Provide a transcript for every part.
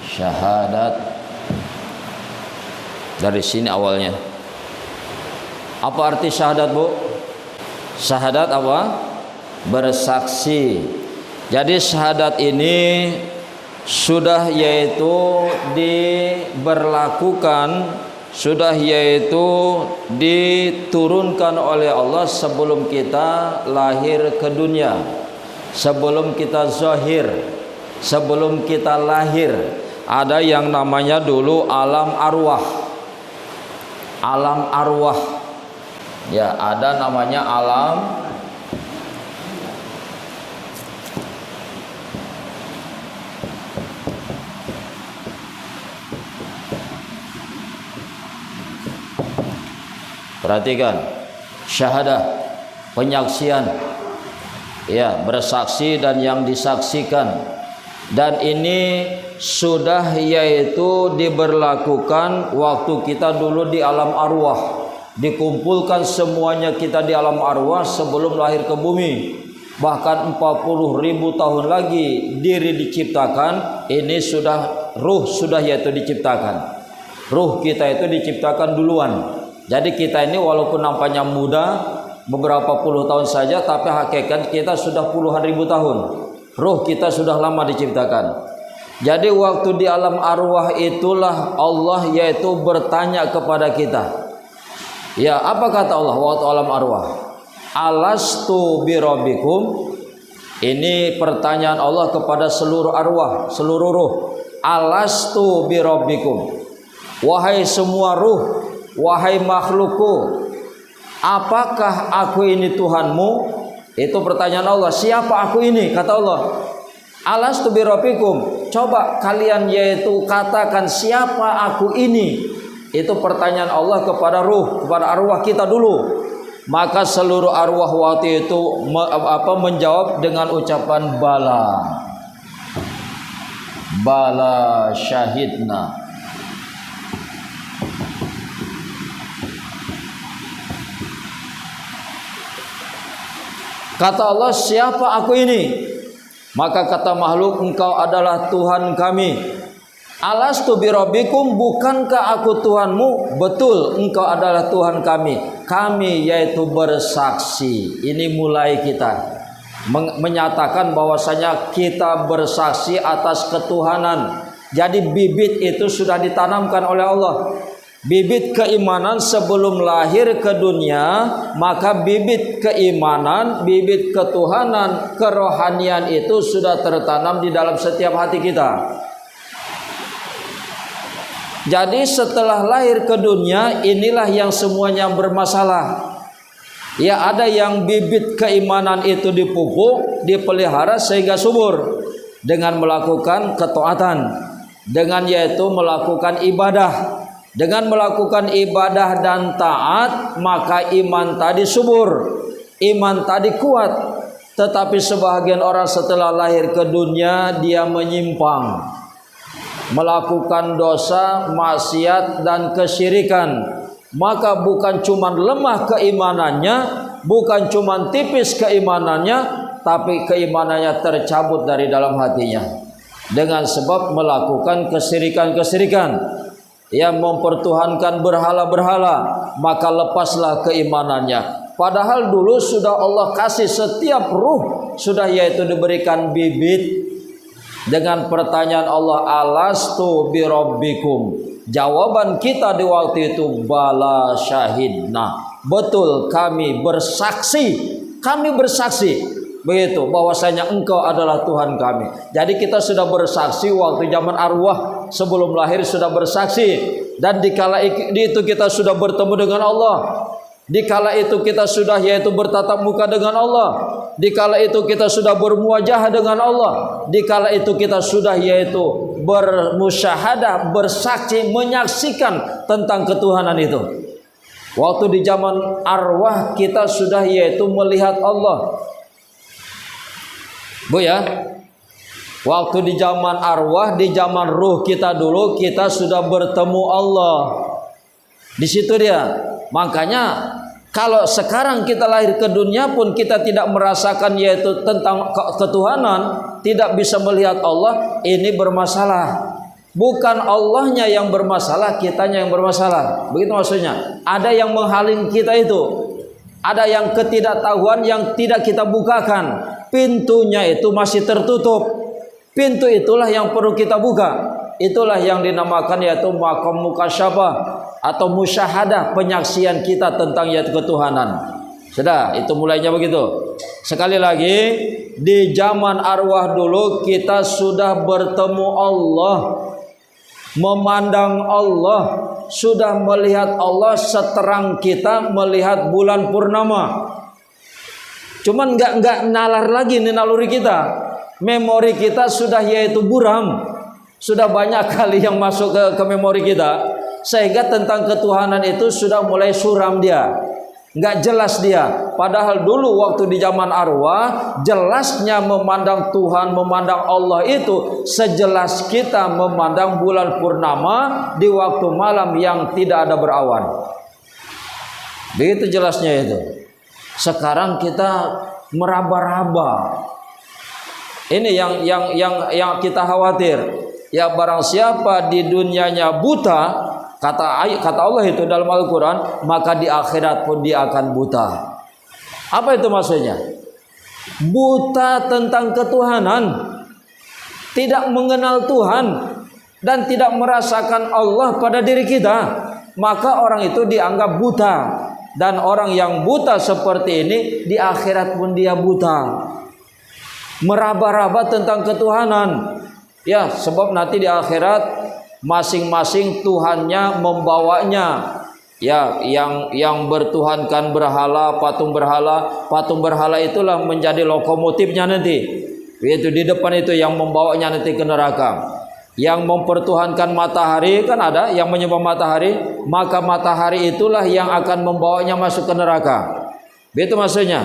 Syahadat. Dari sini awalnya. Apa arti syahadat, Bu? Syahadat apa? Bersaksi. Jadi syahadat ini sudah yaitu diberlakukan, sudah yaitu diturunkan oleh Allah sebelum kita lahir ke dunia, sebelum kita zahir, sebelum kita lahir. Ada yang namanya dulu alam arwah. Alam arwah. Ya, ada namanya alam perhatikan, syahadah, penyaksian, ya, bersaksi dan yang disaksikan. Dan ini sudah yaitu diberlakukan waktu kita dulu di alam arwah. Dikumpulkan semuanya kita di alam arwah sebelum lahir ke bumi. Bahkan 40.000 tahun lagi diri diciptakan. Ini sudah ruh sudah yaitu diciptakan. Ruh kita itu diciptakan duluan. Jadi kita ini walaupun nampaknya muda, beberapa puluh tahun saja, tapi hakikat kita sudah puluhan ribu tahun. Ruh kita sudah lama diciptakan. Jadi waktu di alam arwah itulah Allah yaitu bertanya kepada kita. Ya, apa kata Allah waktu alam arwah? Alastu birabbikum. Ini pertanyaan Allah kepada seluruh arwah, seluruh ruh. Alastu birabbikum. Wahai semua ruh, wahai makhlukku, apakah aku ini Tuhanmu? Itu pertanyaan Allah. Siapa aku ini? Kata Allah, alastu birabbikum. Coba kalian yaitu katakan siapa aku ini. Itu pertanyaan Allah kepada ruh, kepada arwah kita dulu. Maka seluruh arwah waktu itu menjawab dengan ucapan bala. Bala syahidna. Kata Allah, siapa aku ini? Maka kata makhluk, engkau adalah Tuhan kami. Alastu birabbikum, bukankah aku Tuhanmu? Betul, engkau adalah Tuhan kami. Kami yaitu bersaksi. Ini mulai kita menyatakan bahwasanya kita bersaksi atas ketuhanan. Jadi bibit itu sudah ditanamkan oleh Allah. Bibit keimanan sebelum lahir ke dunia, maka bibit keimanan, bibit ketuhanan, kerohanian itu sudah tertanam di dalam setiap hati kita. Jadi setelah lahir ke dunia, inilah yang semuanya bermasalah. Ya, ada yang bibit keimanan itu dipupuk, dipelihara sehingga subur dengan melakukan ketaatan, dengan yaitu melakukan ibadah. Dengan melakukan ibadah dan taat, maka iman tadi subur, iman tadi kuat. Tetapi sebahagian orang setelah lahir ke dunia, dia menyimpang, melakukan dosa, maksiat dan kesyirikan. Maka bukan cuma lemah keimanannya, bukan cuma tipis keimanannya, tapi keimanannya tercabut dari dalam hatinya dengan sebab melakukan kesyirikan-kesyirikan yang mempertuhankan berhala-berhala. Maka lepaslah keimanannya. Padahal dulu sudah Allah kasih setiap ruh sudah yaitu diberikan bibit. Dengan pertanyaan Allah, alastu birabbikum. Jawaban kita di waktu itu, bala syahidna. Betul, kami bersaksi. Kami bersaksi. Begitu, bahwasanya engkau adalah Tuhan kami. Jadi kita sudah bersaksi waktu zaman arwah, sebelum lahir sudah bersaksi. Dan dikala itu kita sudah bertemu dengan Allah. Dikala itu kita sudah yaitu bertatap muka dengan Allah. Dikala itu kita sudah bermuajahah dengan Allah. Dikala itu kita sudah yaitu bermusyahadah, bersaksi, menyaksikan tentang ketuhanan itu. Waktu di zaman arwah kita sudah yaitu melihat Allah. Bu ya, waktu di zaman arwah, di zaman ruh kita dulu, kita sudah bertemu Allah. Di situ dia. Makanya kalau sekarang kita lahir ke dunia pun kita tidak merasakan yaitu tentang ketuhanan, tidak bisa melihat Allah, ini bermasalah. Bukan Allahnya yang bermasalah, kitanya yang bermasalah. Begitu maksudnya. Ada yang menghalangi kita itu. Ada yang ketidaktahuan yang tidak kita bukakan. Pintunya itu masih tertutup. Pintu itulah yang perlu kita buka. Itulah yang dinamakan yaitu maqam mukasyafah atau musyahadah, penyaksian kita tentang yaitu ketuhanan. Sudah, itu mulainya begitu. Sekali lagi, di zaman arwah dulu kita sudah bertemu Allah, memandang Allah, sudah melihat Allah seterang kita melihat bulan purnama. Cuman nggak nalar lagi nih naluri kita. Memori kita sudah yaitu buram. Sudah banyak kali yang masuk ke memori kita, sehingga tentang ketuhanan itu sudah mulai suram dia, nggak jelas dia. Padahal dulu waktu di zaman arwah, jelasnya memandang Tuhan, memandang Allah itu sejelas kita memandang bulan purnama di waktu malam yang tidak ada berawan. Begitu jelasnya itu. Sekarang kita meraba-raba. Ini yang kita khawatir. Ya, barang siapa di dunianya buta, kata Allah itu dalam Al-Quran, maka di akhirat pun dia akan buta. Apa itu maksudnya? Buta tentang ketuhanan, tidak mengenal Tuhan, dan tidak merasakan Allah pada diri kita, maka orang itu dianggap buta. Dan orang yang buta seperti ini di akhirat pun dia buta. Meraba-raba tentang ketuhanan. Ya, sebab nanti di akhirat masing-masing Tuhannya membawanya. Ya, yang bertuhankan berhala, patung berhala itulah menjadi lokomotifnya nanti. Itu di depan itu yang membawanya nanti ke neraka. Yang mempertuhankan matahari, kan ada yang menyembah matahari, maka matahari itulah yang akan membawanya masuk ke neraka. Itu maksudnya.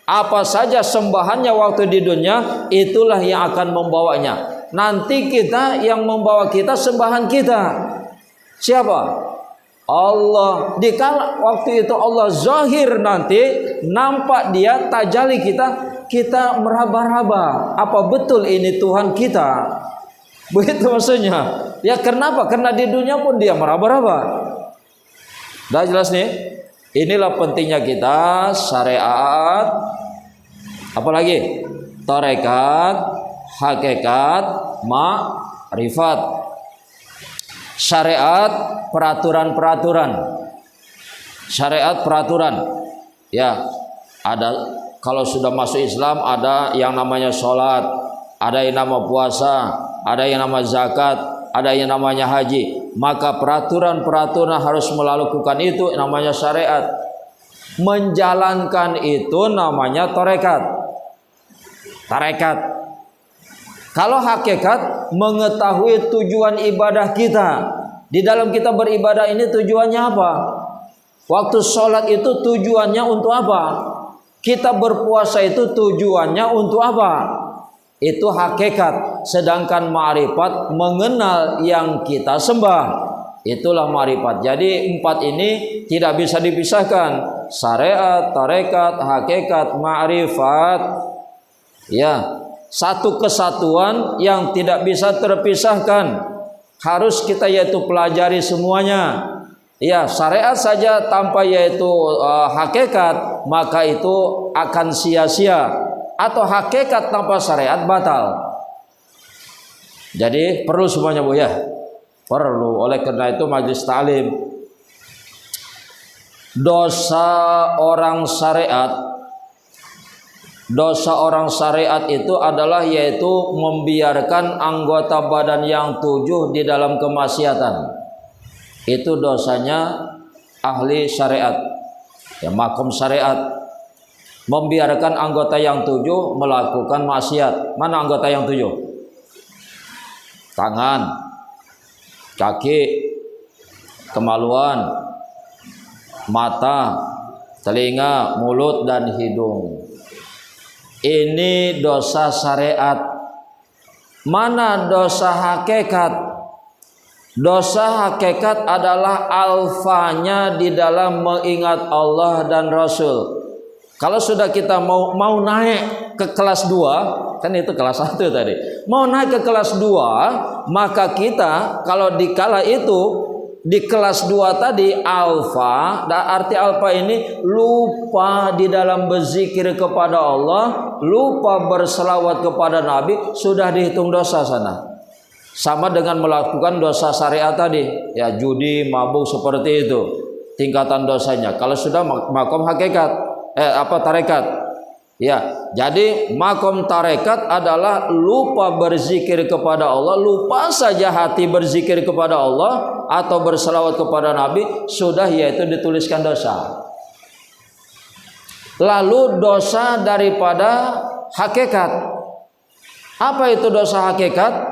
Apa saja sembahannya waktu di dunia, itulah yang akan membawanya. Nanti kita yang membawa kita sembahan kita. Siapa? Allah. Dikala waktu itu Allah zahir nanti, nampak dia tajali kita meraba-raba. Apa betul ini Tuhan kita? Begitu maksudnya. Ya kenapa? Karena di dunia pun dia meraba-raba. Dah jelas nih. Inilah pentingnya kita syariat. Apalagi? Tarekat, hakikat, ma'rifat. Syariat, peraturan-peraturan. Syariat, peraturan. Ya, ada kalau sudah masuk Islam ada yang namanya sholat, ada yang nama puasa, ada yang nama zakat, ada yang namanya haji. Maka peraturan-peraturan harus melakukan itu namanya syariat. Menjalankan itu namanya tarekat. Tarekat. Kalau hakikat, mengetahui tujuan ibadah kita. Di dalam kita beribadah ini tujuannya apa? Waktu sholat itu tujuannya untuk apa? Kita berpuasa itu tujuannya untuk apa? Itu hakikat. Sedangkan ma'rifat, mengenal yang kita sembah. Itulah ma'rifat. Jadi 4 ini tidak bisa dipisahkan. Syariat, tarekat, hakikat, ma'rifat. Ya, satu kesatuan yang tidak bisa terpisahkan. Harus kita yaitu pelajari semuanya. Ya, syariat saja tanpa yaitu hakikat, maka itu akan sia-sia. Atau hakikat tanpa syariat batal. Jadi perlu semuanya Bu ya. Perlu. Oleh karena itu majelis ta'lim, dosa orang syariat itu adalah yaitu membiarkan anggota badan yang 7 di dalam kemaksiatan. Itu dosanya ahli syariat. Ya, makom syariat. Membiarkan anggota yang 7 melakukan maksiat. Mana anggota yang 7? Tangan, kaki, kemaluan, mata, telinga, mulut, dan hidung. Ini dosa syariat. Mana dosa hakikat? Dosa hakikat adalah alfanya di dalam mengingat Allah dan Rasul. Kalau sudah kita mau naik ke kelas 2, kan itu kelas 1 tadi. Mau naik ke kelas 2, maka kita kalau dikala itu di kelas 2 tadi alfa, arti alfa ini lupa di dalam berzikir kepada Allah, lupa berselawat kepada Nabi, sudah dihitung dosa sana. Sama dengan melakukan dosa syariat tadi, ya judi, mabuk seperti itu. Tingkatan dosanya. Kalau sudah makom hakikat, tarekat. Ya, jadi makom tarekat adalah lupa berzikir kepada Allah, lupa saja hati berzikir kepada Allah atau berselawat kepada Nabi, sudah yaitu dituliskan dosa. Lalu dosa daripada hakikat. Apa itu dosa hakikat?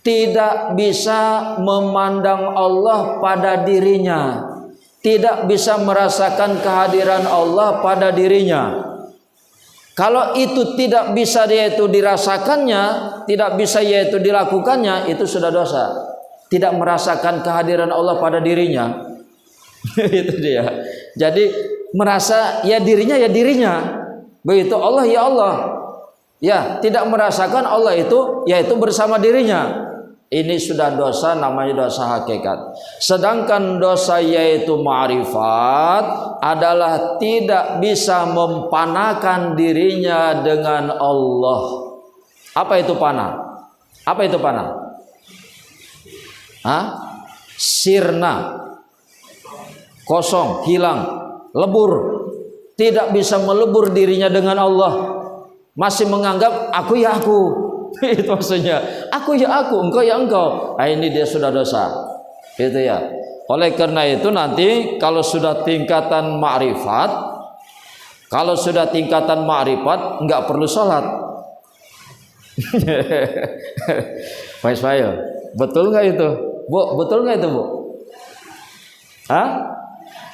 Tidak bisa memandang Allah pada dirinya, tidak bisa merasakan kehadiran Allah pada dirinya. Kalau itu tidak bisa yaitu dirasakannya, tidak bisa yaitu dilakukannya, itu sudah dosa. Tidak merasakan kehadiran Allah pada dirinya. Itu dia. Jadi merasa ya dirinya ya dirinya. Begitu Allah ya Allah. Ya, tidak merasakan Allah itu yaitu bersama dirinya. Ini sudah dosa, namanya dosa hakikat. Sedangkan dosa yaitu ma'rifat adalah tidak bisa mempanakan dirinya dengan Allah. Apa itu panah? Apa itu panah? Sirna, kosong, hilang, lebur. Tidak bisa melebur dirinya dengan Allah. Masih menganggap aku ya aku. Itu maksudnya, aku ya aku, engkau ya engkau. Ini dia sudah dosa. Itu ya. Oleh karena itu nanti kalau sudah tingkatan ma'rifat, enggak perlu sholat. Pak Ismail, betul nggak itu? Bu, betul nggak itu, Bu?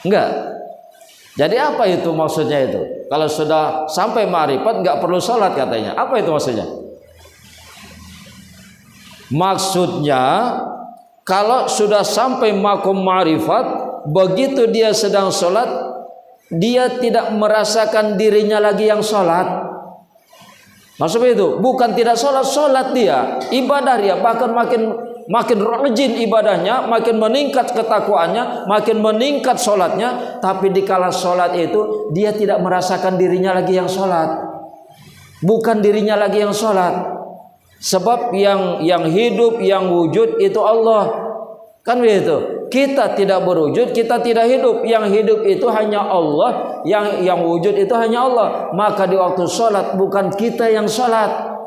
Enggak. Jadi apa itu maksudnya itu? Kalau sudah sampai ma'rifat enggak perlu sholat katanya. Apa itu maksudnya? Maksudnya kalau sudah sampai makom ma'rifat, begitu dia sedang sholat, dia tidak merasakan dirinya lagi yang sholat. Maksudnya itu bukan tidak sholat dia, ibadah dia, bahkan makin rajin ibadahnya, makin meningkat ketakwaannya, makin meningkat sholatnya. Tapi di kala sholat itu dia tidak merasakan dirinya lagi yang sholat, bukan dirinya lagi yang sholat. Sebab yang hidup, yang wujud itu Allah. Kan begitu. Kita tidak berwujud, kita tidak hidup. Yang hidup itu hanya Allah, yang wujud itu hanya Allah. Maka di waktu sholat bukan kita yang sholat.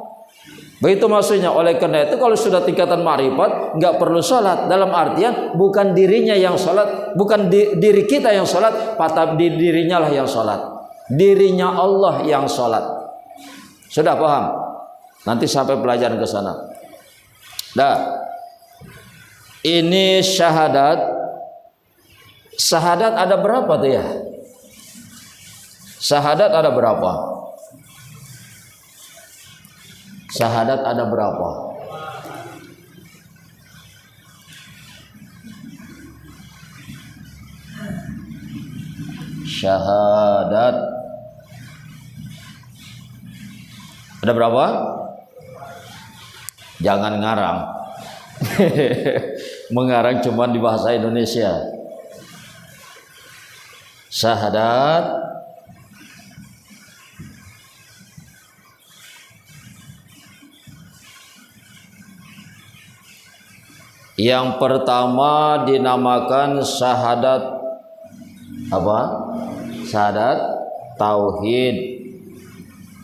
Begitu maksudnya. Oleh karena itu kalau sudah tingkatan ma'rifat nggak perlu sholat. Dalam artian bukan dirinya yang sholat, bukan diri kita yang sholat, tapi dirinya lah yang sholat. Dirinya Allah yang sholat. Sudah paham? Nanti sampai pelajaran ke sana. Ini syahadat. Syahadat ada berapa tuh ya? Syahadat ada berapa? Syahadat ada berapa? Syahadat ada berapa? Jangan ngarang. Mengarang cuma di bahasa Indonesia. Syahadat yang pertama dinamakan syahadat apa? Syahadat tauhid.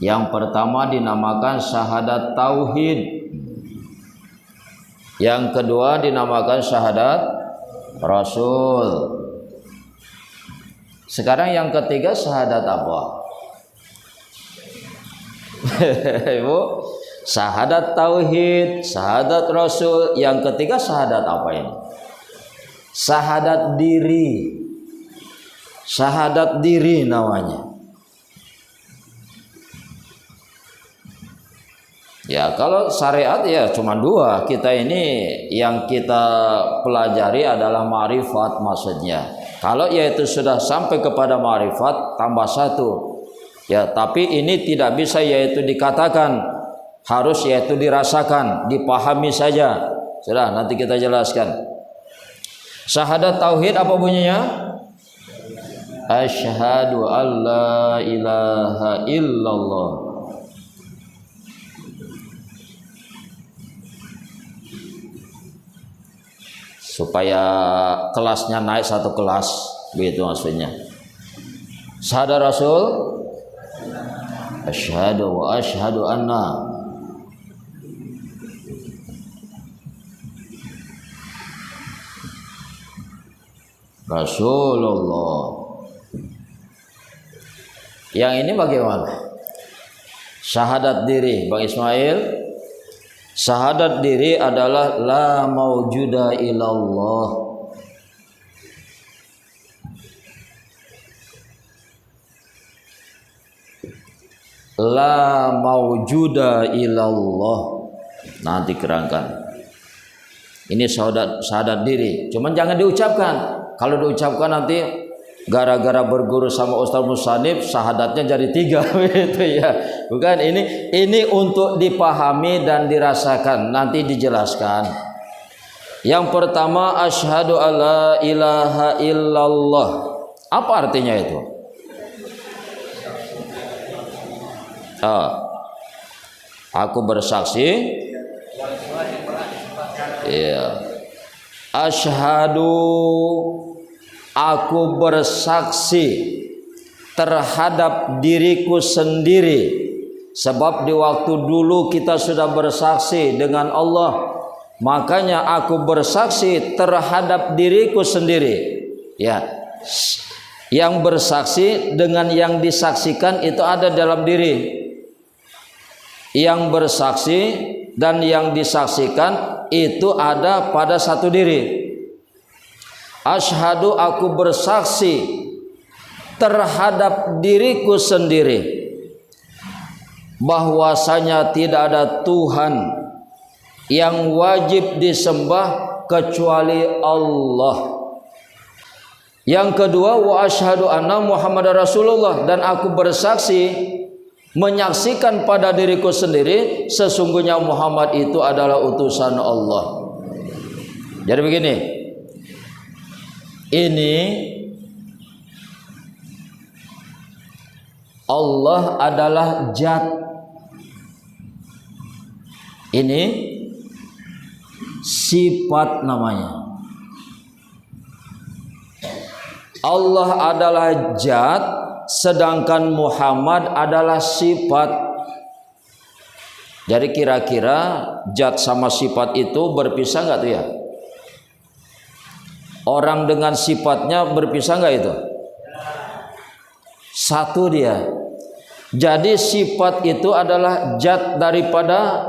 Yang pertama dinamakan syahadat tauhid. Yang kedua dinamakan syahadat Rasul. Sekarang yang ketiga syahadat apa? Ibu, syahadat tauhid, syahadat Rasul. Yang ketiga syahadat apa ini? Syahadat diri. Syahadat diri namanya. Ya kalau syariat ya cuma dua. Kita ini yang kita pelajari adalah ma'rifat maksudnya. Kalau yaitu sudah sampai kepada ma'rifat tambah satu. Ya, tapi ini tidak bisa yaitu dikatakan, harus yaitu dirasakan, dipahami saja. Sudah, nanti kita jelaskan. Syahadat tauhid apa bunyinya? Asyhadu an la ilaha illallah. Supaya kelasnya naik satu kelas, begitu maksudnya. Syahadat Rasul, asyhadu wa asyhadu anna Rasulullah. Yang ini bagaimana? Syahadat diri, Bang Ismail. Syahadat diri adalah la maujuda illallah. La maujuda illallah. Nanti kerangkan. Ini syahadat diri. Cuman jangan diucapkan. Kalau diucapkan nanti gara-gara berguru sama Ustaz Musanif syahadatnya jadi 3 gitu ya. Bukan, ini untuk dipahami dan dirasakan, nanti dijelaskan. Yang pertama asyhadu alla ilaha illallah. Apa artinya itu? Aku bersaksi. Iya. Asyhadu, aku bersaksi terhadap diriku sendiri. Sebab di waktu dulu kita sudah bersaksi dengan Allah. Makanya aku bersaksi terhadap diriku sendiri. Ya. Yang bersaksi dengan yang disaksikan itu ada dalam diri. Yang bersaksi dan yang disaksikan itu ada pada satu diri. Asyhadu, aku bersaksi terhadap diriku sendiri bahwasanya tidak ada Tuhan yang wajib disembah kecuali Allah. Yang kedua, wa asyhadu anna Muhammadar Rasulullah, dan aku bersaksi, menyaksikan pada diriku sendiri sesungguhnya Muhammad itu adalah utusan Allah. Jadi begini, ini Allah adalah zat. Ini sifat namanya. Allah adalah zat, sedangkan Muhammad adalah sifat. Jadi kira-kira zat sama sifat itu berpisah nggak tuh ya? Orang dengan sifatnya berpisah nggak itu? Satu dia. Jadi sifat itu adalah zat daripada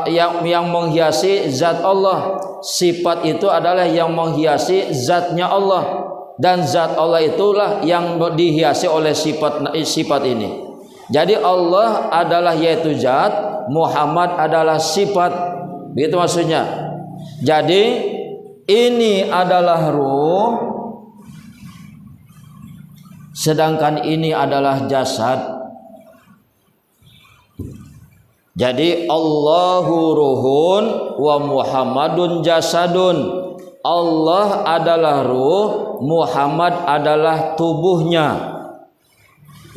yang menghiasi zat Allah. Sifat itu adalah yang menghiasi zatnya Allah. Dan zat Allah itulah yang dihiasi oleh sifat ini. Jadi Allah adalah yaitu zat, Muhammad adalah sifat. Begitu maksudnya. Jadi ini adalah ruh, sedangkan ini adalah jasad. Jadi Allahu ruhun wa Muhammadun jasadun. Allah adalah ruh, Muhammad adalah tubuhnya.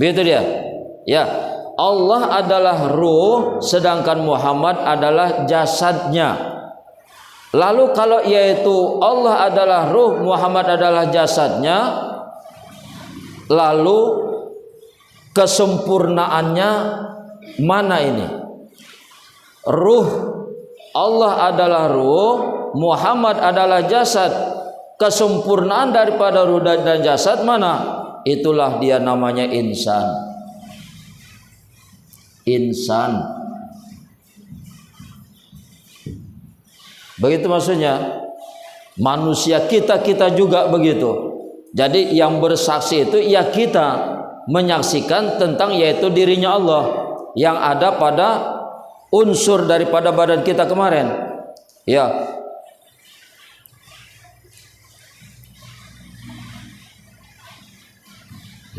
Begitu dia. Ya, Allah adalah ruh, sedangkan Muhammad adalah jasadnya. Lalu kalau yaitu Allah adalah ruh, Muhammad adalah jasadnya, lalu kesempurnaannya mana ini? Ruh, Allah adalah ruh, Muhammad adalah jasad. Kesempurnaan daripada ruh dan jasad mana? Itulah dia namanya insan. Insan. Begitu maksudnya. Manusia kita juga begitu. Jadi yang bersaksi itu ya kita menyaksikan tentang yaitu dirinya Allah yang ada pada unsur daripada badan kita kemarin. Ya.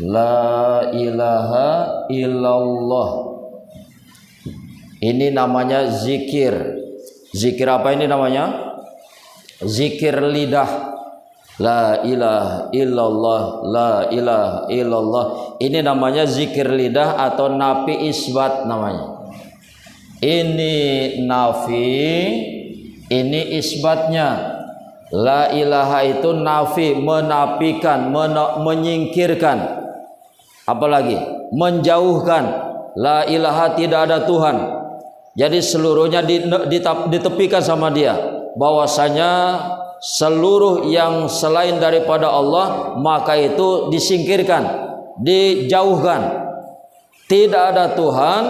La ilaha illallah. Ini namanya zikir. Zikir apa ini namanya? Zikir lidah. La ilaha illallah, la ilaha illallah. Ini namanya zikir lidah atau nafi isbat namanya. Ini nafi, ini isbatnya. La ilaha itu nafi, menafikan, menyingkirkan. Apalagi menjauhkan. La ilaha, tidak ada Tuhan. Jadi seluruhnya ditepikan sama dia. Bahwasanya seluruh yang selain daripada Allah maka itu disingkirkan, dijauhkan. Tidak ada Tuhan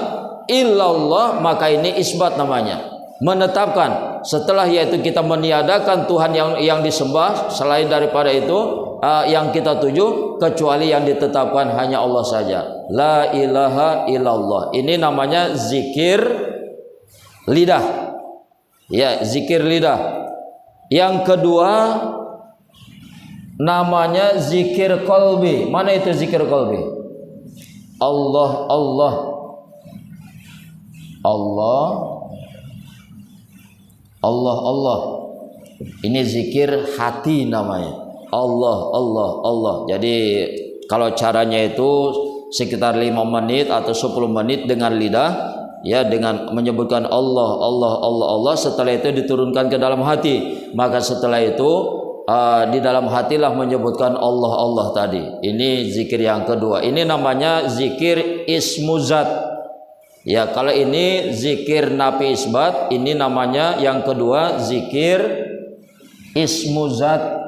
illallah, maka ini isbat namanya, menetapkan. Setelah yaitu kita meniadakan Tuhan yang disembah selain daripada itu yang kita tuju, kecuali yang ditetapkan hanya Allah saja. La ilaha illallah. Ini namanya zikir lidah. Ya, zikir lidah. Yang kedua namanya zikir qalbi. Mana itu zikir qalbi? Allah, Allah, Allah, Allah, Allah. Ini zikir hati namanya. Allah, Allah, Allah. Jadi kalau caranya itu sekitar 5 menit atau 10 menit dengan lidah, ya, dengan menyebutkan Allah, Allah, Allah, Allah. Setelah itu diturunkan ke dalam hati. Maka setelah itu di dalam hatilah menyebutkan Allah, Allah tadi. Ini zikir yang kedua. Ini namanya zikir ismuzat. Ya, kalau ini zikir nafi isbat, ini namanya yang kedua zikir ismuzat.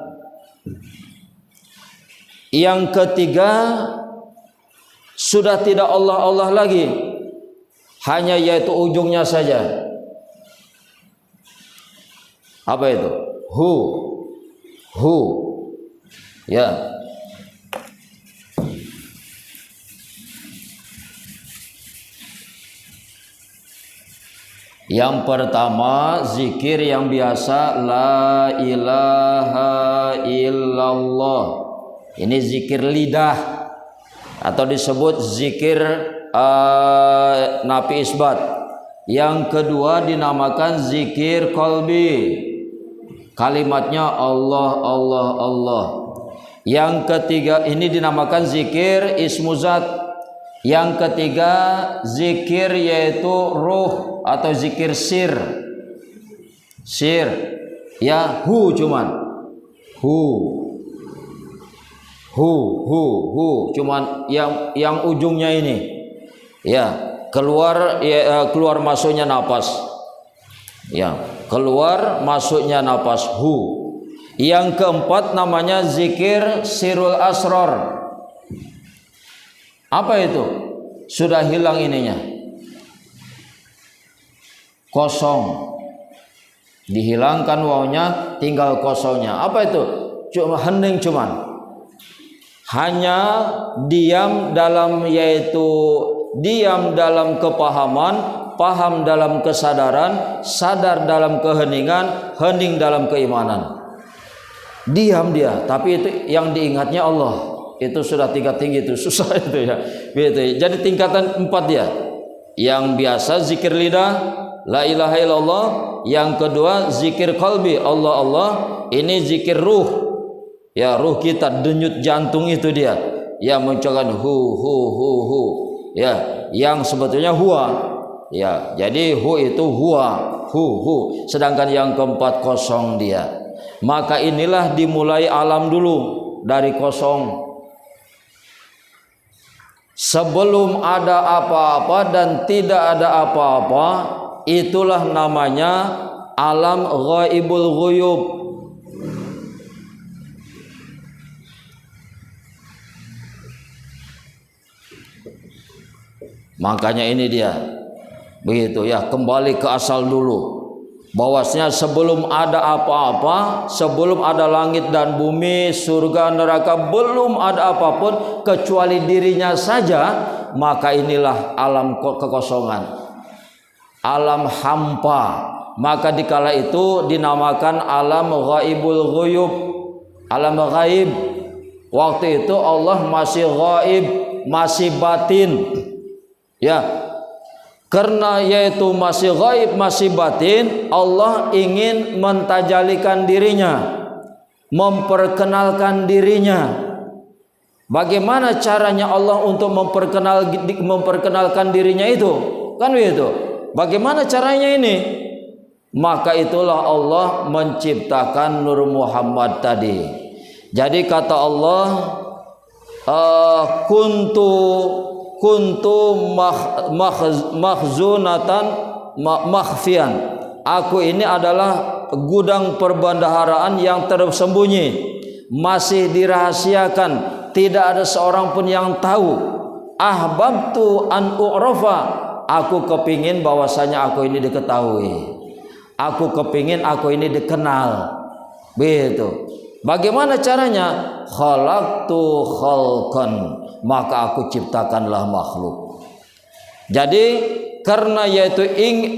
Yang ketiga sudah tidak Allah, Allah lagi. Hanya yaitu ujungnya saja. Apa itu? Hu. Hu. Ya. Yang pertama zikir yang biasa, la ilaha illallah. Ini zikir lidah atau disebut zikir nafi isbat. Yang kedua dinamakan zikir qalbi. Kalimatnya Allah, Allah, Allah. Yang ketiga ini dinamakan zikir ismuzat. Yang ketiga zikir yaitu ruh atau zikir sir. Sir. Ya, hu cuman. Hu. Hu cuman yang ujungnya ini, ya, keluar masuknya napas, ya, keluar masuknya napas, hu. Yang keempat namanya zikir sirul asror. Apa itu? Sudah hilang ininya, kosong, dihilangkan wawunya, tinggal kosongnya. Apa itu? Cuma hening, cuman hanya diam dalam, yaitu diam dalam kepahaman, paham dalam kesadaran, sadar dalam keheningan, hening dalam keimanan. Diam dia, tapi itu yang diingatnya Allah. Itu sudah tingkat tinggi, itu susah itu ya. Gitu. Jadi tingkatan 4 dia. Yang biasa zikir lidah, la ilaha illallah. Yang kedua zikir qalbi, Allah, Allah. Ini zikir ruh. Ya, ruh kita, denyut jantung itu dia. Ya, mengucapkan hu. Ya, yang sebetulnya huwa. Ya, jadi hu itu huwa, hu. Sedangkan yang keempat kosong dia. Maka inilah dimulai alam dulu dari kosong. Sebelum ada apa-apa dan tidak ada apa-apa, itulah namanya alam ghaibul ghuyub. Makanya ini dia, begitu ya, kembali ke asal dulu. Bahwasanya sebelum ada apa-apa, sebelum ada langit dan bumi, surga, neraka, belum ada apapun kecuali dirinya saja. Maka inilah alam kekosongan, alam hampa. Maka dikala itu dinamakan alam ghaibul ghuyub, alam ghaib. Waktu itu Allah masih ghaib, masih batin. Ya. Karena yaitu masih ghaib, masih batin, Allah ingin mentajalikan dirinya, memperkenalkan dirinya. Bagaimana caranya Allah untuk memperkenalkan dirinya itu? Kan begitu. Bagaimana caranya ini? Maka itulah Allah menciptakan Nur Muhammad tadi. Jadi kata Allah, kuntu makhzunatan makhfian. Aku ini adalah gudang perbendaharaan yang tersembunyi, masih dirahasiakan, tidak ada seorang pun yang tahu. Ahbabtu an u'rafa. Aku kepingin bahwasanya aku ini diketahui. Aku kepingin aku ini dikenal. Begitu. Bagaimana caranya? Khalaqtu khalqan, maka aku ciptakanlah makhluk. Jadi karena yaitu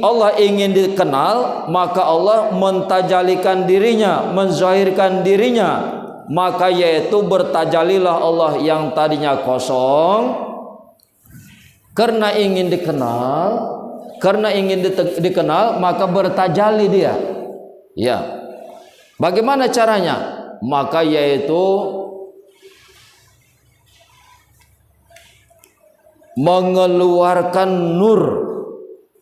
Allah ingin dikenal, maka Allah mentajalikan dirinya, menzahirkan dirinya. Maka yaitu bertajalilah Allah yang tadinya kosong. Karena ingin dikenal, maka bertajali dia. Ya. Bagaimana caranya? Maka yaitu mengeluarkan nur,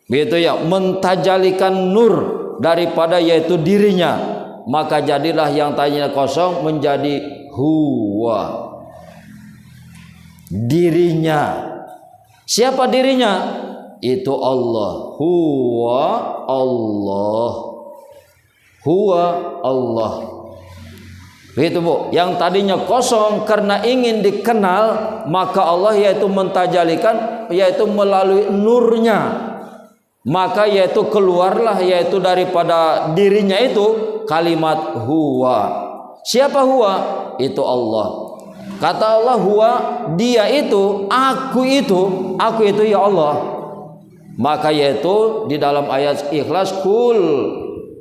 begitu ya, mentajalikan nur daripada yaitu dirinya, maka jadilah yang tadinya kosong menjadi huwa, dirinya. Siapa dirinya? Itu Allah. Huwa Allah. Huwa Allah. Begitu Bu. Yang tadinya kosong karena ingin dikenal, maka Allah yaitu mentajalikan, yaitu melalui nurnya. Maka yaitu keluarlah yaitu daripada dirinya itu kalimat huwa. Siapa huwa? Itu Allah. Kata Allah, huwa, dia itu, aku itu ya Allah. Maka yaitu di dalam ayat Ikhlas, kul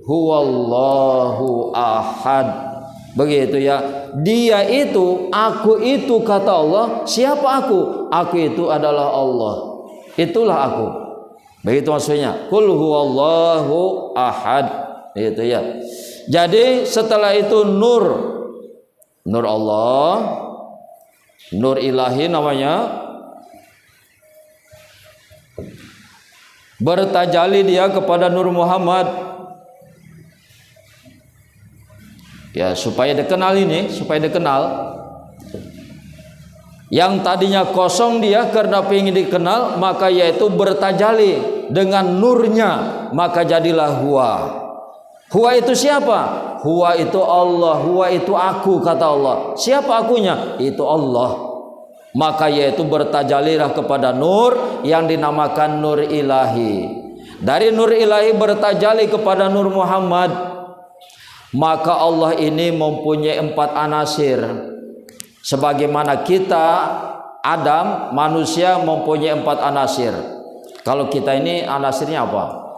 huwallahu ahad. Begitu ya. Dia itu, aku itu, kata Allah. Siapa aku? Aku itu adalah Allah. Itulah aku. Begitu maksudnya. Kul huwallahu ahad. Itu ya. Jadi setelah itu nur Allah, nur ilahi namanya, bertajali dia kepada Nur Muhammad. Ya, supaya dikenal ini, supaya dikenal. Yang tadinya kosong dia karena ingin dikenal, maka yaitu bertajali dengan nurnya, maka jadilah huwa. Huwa itu siapa? Huwa itu Allah, huwa itu aku, kata Allah. Siapa akunya? Itu Allah. Maka yaitu bertajalilah kepada nur yang dinamakan nur ilahi. Dari nur ilahi bertajali kepada Nur Muhammad. Maka Allah ini mempunyai 4 anasir. Sebagaimana kita, Adam, manusia mempunyai 4 anasir. Kalau kita ini anasirnya apa?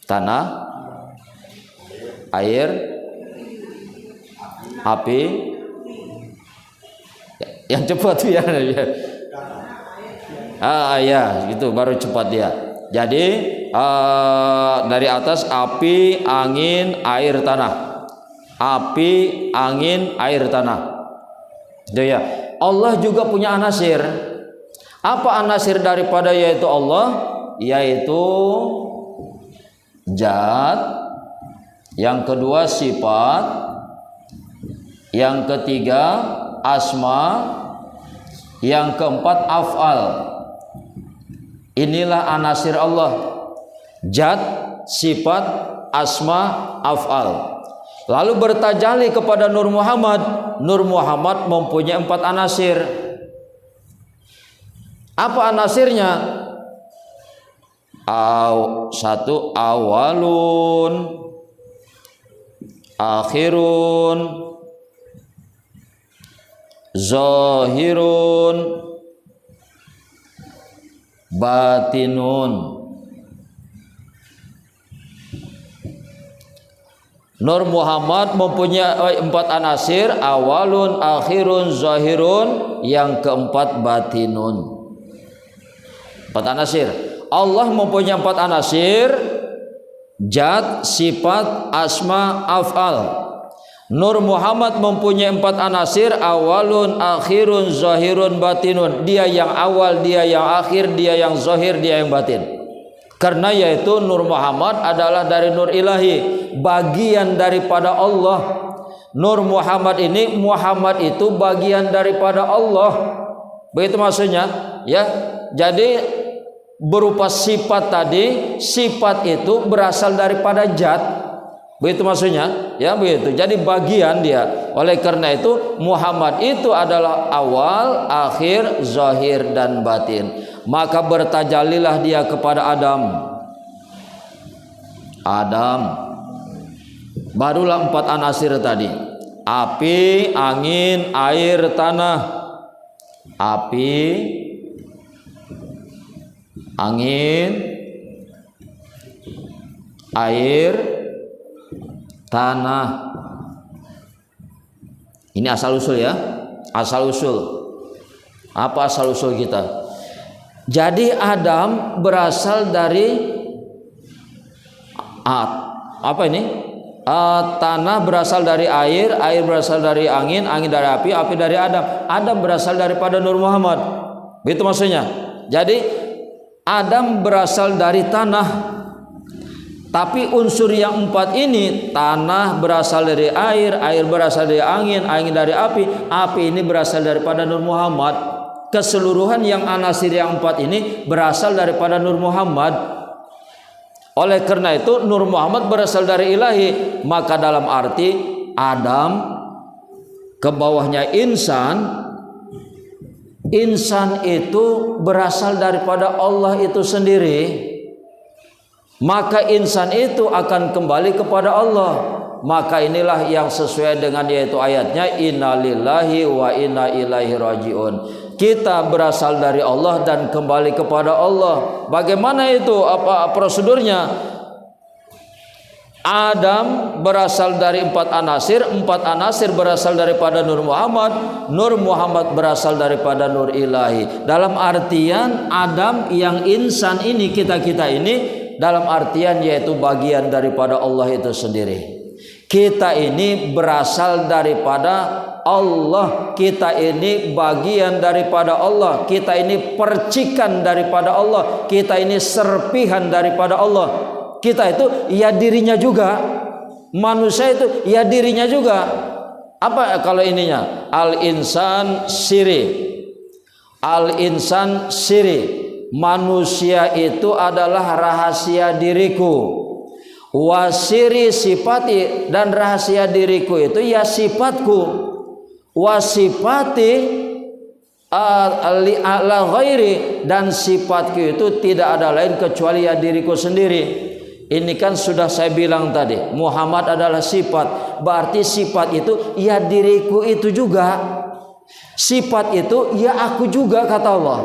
Tanah, air, api. Yang cepat ya. Ya, gitu baru cepat dia. Jadi dari atas api, angin, air, tanah. Api, angin, air, tanah. Itu ya. Allah juga punya anasir. Apa anasir daripada yaitu Allah? Yaitu zat. Yang kedua sifat. Yang ketiga asma. Yang keempat af'al. Inilah anasir Allah. Zat, sifat, asma, af'al. Lalu bertajali kepada Nur Muhammad. Nur Muhammad mempunyai 4 anasir. Apa anasirnya? Satu, awalun, akhirun, zahirun, batinun. Nur Muhammad mempunyai 4 anasir, awalun, akhirun, zahirun, yang keempat batinun. 4 anasir. Allah mempunyai 4 anasir, zat, sifat, asma, af'al. Nur Muhammad mempunyai 4 anasir, awalun, akhirun, zahirun, batinun. Dia yang awal, dia yang akhir, dia yang zahir, dia yang batin. Karena yaitu Nur Muhammad adalah dari Nur Ilahi, bagian daripada Allah. Nur Muhammad ini, Muhammad itu bagian daripada Allah. Begitu maksudnya, ya. Jadi berupa sifat tadi, sifat itu berasal daripada zat. Begitu maksudnya, ya begitu. Jadi bagian dia. Oleh karena itu Muhammad itu adalah awal, akhir, zahir dan batin. Maka bertajalilah dia kepada Adam. Barulah 4 anasir tadi. Api, angin, air, tanah. Api, angin, air, tanah. Ini asal usul ya. Asal usul. Apa asal usul kita? Jadi Adam berasal dari apa ini? Tanah berasal dari air, air berasal dari angin, angin dari api, api dari Adam. Adam berasal daripada Nur Muhammad. Begitu maksudnya. Jadi Adam berasal dari tanah. Tapi unsur yang 4 ini, tanah berasal dari air, air berasal dari angin, angin dari api, api ini berasal daripada Nur Muhammad. Keseluruhan yang anasir yang 4 ini berasal daripada Nur Muhammad. Oleh karena itu Nur Muhammad berasal dari ilahi. Maka dalam arti Adam, ke bawahnya insan, insan itu berasal daripada Allah itu sendiri. Maka insan itu akan kembali kepada Allah. Maka inilah yang sesuai dengan yaitu ayatnya, inna lillahi wa inna ilaihi rajiun. Kita berasal dari Allah dan kembali kepada Allah. Bagaimana itu? Apa prosedurnya? Adam berasal dari 4 anasir, 4 anasir berasal daripada Nur Muhammad, Nur Muhammad berasal daripada Nur Ilahi. Dalam artian Adam yang insan ini, kita ini, dalam artian yaitu bagian daripada Allah itu sendiri. Kita ini berasal daripada Allah, kita ini bagian daripada Allah, kita ini percikan daripada Allah, kita ini serpihan daripada Allah. Kita itu ya dirinya juga, manusia itu ya dirinya juga. Apa kalau ininya? Al-insan siri. Al-insan siri. Manusia itu adalah rahasia diriku. Wasiri sifati, dan rahasia diriku itu ya sifatku. Wasifati ala ghairi, dan sifatku itu tidak ada lain kecuali ya diriku sendiri. Ini kan sudah saya bilang tadi, Muhammad adalah sifat. Berarti sifat itu ya diriku itu juga. Sifat itu ya aku juga, kata Allah.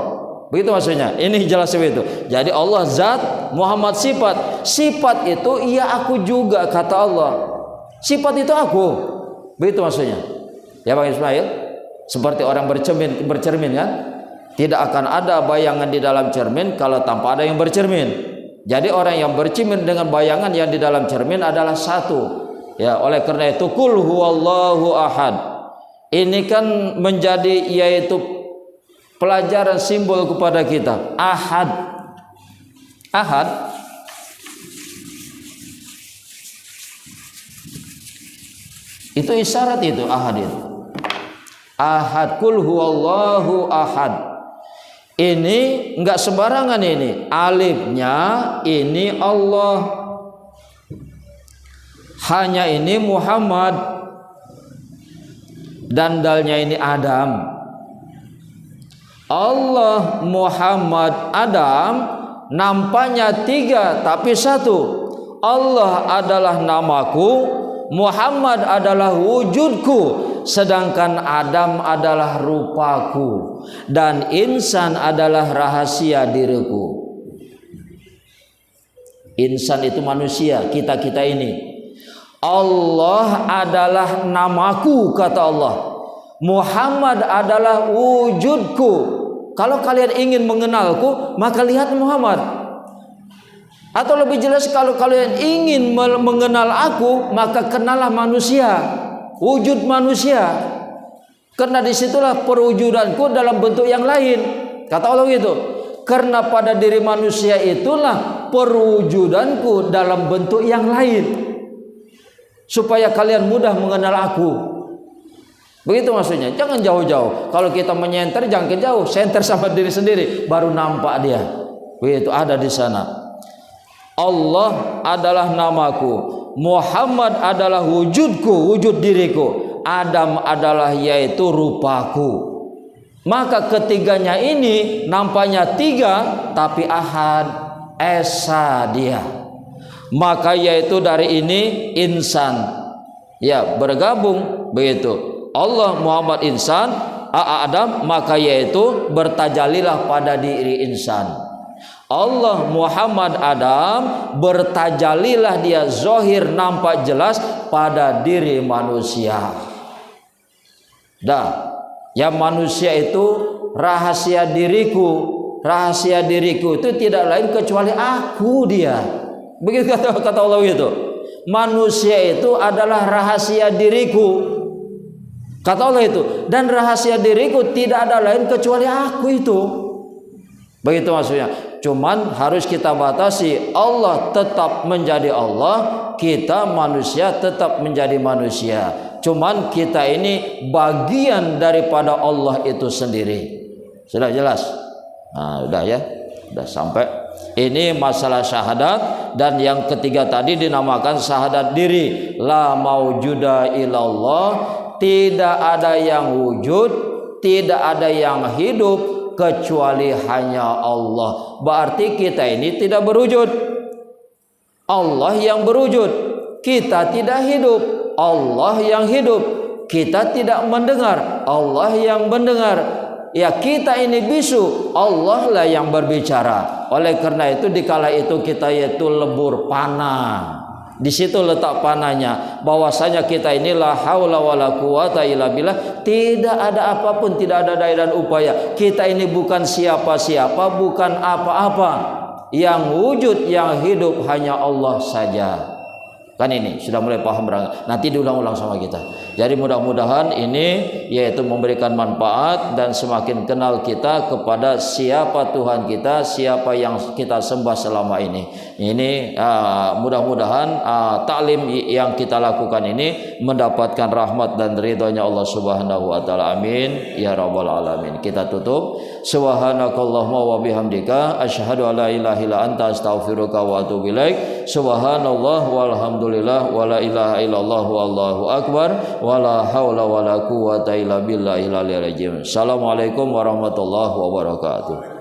Begitu maksudnya. Ini jelas begitu. Jadi Allah zat, Muhammad sifat. Sifat itu ya aku juga, kata Allah. Sifat itu aku. Begitu maksudnya. Ya Bang Ismail, seperti orang bercermin kan? Tidak akan ada bayangan di dalam cermin kalau tanpa ada yang bercermin. Jadi orang yang bercermin dengan bayangan yang di dalam cermin adalah satu. Ya, oleh karena itu kul huwallahu ahad. Ini kan menjadi yaitu pelajaran simbol kepada kita. Ahad. Ahad itu isyarat, itu ahad itu. Ahad, kul huwallahu ahad. Ini enggak sembarangan, ini alifnya ini Allah, hanya ini Muhammad, dan dalnya ini Adam. Allah, Muhammad, Adam nampaknya 3 tapi 1. Allah adalah namaku, Muhammad adalah wujudku, sedangkan Adam adalah rupaku, dan insan adalah rahasia diriku. Insan itu manusia, kita ini. Allah adalah namaku, kata Allah. Muhammad adalah wujudku. Kalau kalian ingin mengenalku, maka lihat Muhammad. Atau lebih jelas, kalau kalian ingin mengenal aku, maka kenallah manusia, wujud manusia. Karena disitulah perwujudanku dalam bentuk yang lain, kata Allah gitu. Karena pada diri manusia itulah perwujudanku dalam bentuk yang lain, supaya kalian mudah mengenal aku. Begitu maksudnya. Jangan jauh-jauh. Kalau kita menyenter, jangan ke jauh, senter sama diri sendiri, baru nampak dia. Begitu, ada di sana. Allah adalah namaku, Muhammad adalah wujudku, wujud diriku, Adam adalah yaitu rupaku. Maka ketiganya ini nampaknya tiga, tapi ahad, esa dia. Maka yaitu dari ini insan, ya, bergabung begitu. Allah, Muhammad, insan, Adam, maka yaitu bertajalilah pada diri insan. Allah, Muhammad, Adam, bertajalilah dia zahir, nampak jelas pada diri manusia. Dah, ya, manusia itu rahasia diriku. Rahasia diriku itu tidak lain kecuali aku dia. Begitu kata Allah itu. Manusia itu adalah rahasia diriku, kata Allah itu. Dan rahasia diriku tidak ada lain kecuali aku itu. Begitu maksudnya. Cuman harus kita batasi. Allah tetap menjadi Allah, kita manusia tetap menjadi manusia. Cuman kita ini bagian daripada Allah itu sendiri. Sudah jelas? Nah, udah ya, udah sampai. Ini masalah syahadat. Dan yang ketiga tadi dinamakan syahadat diri. La maujuda illallah, tidak ada yang wujud, tidak ada yang hidup kecuali hanya Allah. Berarti kita ini tidak berwujud, Allah yang berwujud. Kita tidak hidup, Allah yang hidup. Kita tidak mendengar, Allah yang mendengar. Ya, kita ini bisu, Allah lah yang berbicara. Oleh karena itu dikala itu kita yaitu lebur panah. Di situ letak panahnya, bahwasanya kita ini la haula wala quwata illa billah, tidak ada apapun, tidak ada daya dan upaya. Kita ini bukan siapa-siapa, bukan apa-apa. Yang wujud, yang hidup hanya Allah saja. Kan ini sudah mulai paham berangkat. Nanti diulang-ulang sama kita. Jadi mudah-mudahan ini yaitu memberikan manfaat dan semakin kenal kita kepada siapa Tuhan kita, siapa yang kita sembah selama ini. Ini mudah-mudahan taklim yang kita lakukan ini mendapatkan rahmat dan ridhonya Allah Subhanahu wa taala. Amin ya rabbal alamin. Kita tutup. Subhanakallahumma wa bihamdika asyhadu an la ilaha illa anta astaghfiruka wa atubu ilaik. Subhanallah walhamdulillah wala ilaha illallah wallahu akbar wala haula wala quwata illa billahil aliyyil azim. Assalamualaikum warahmatullahi wabarakatuh.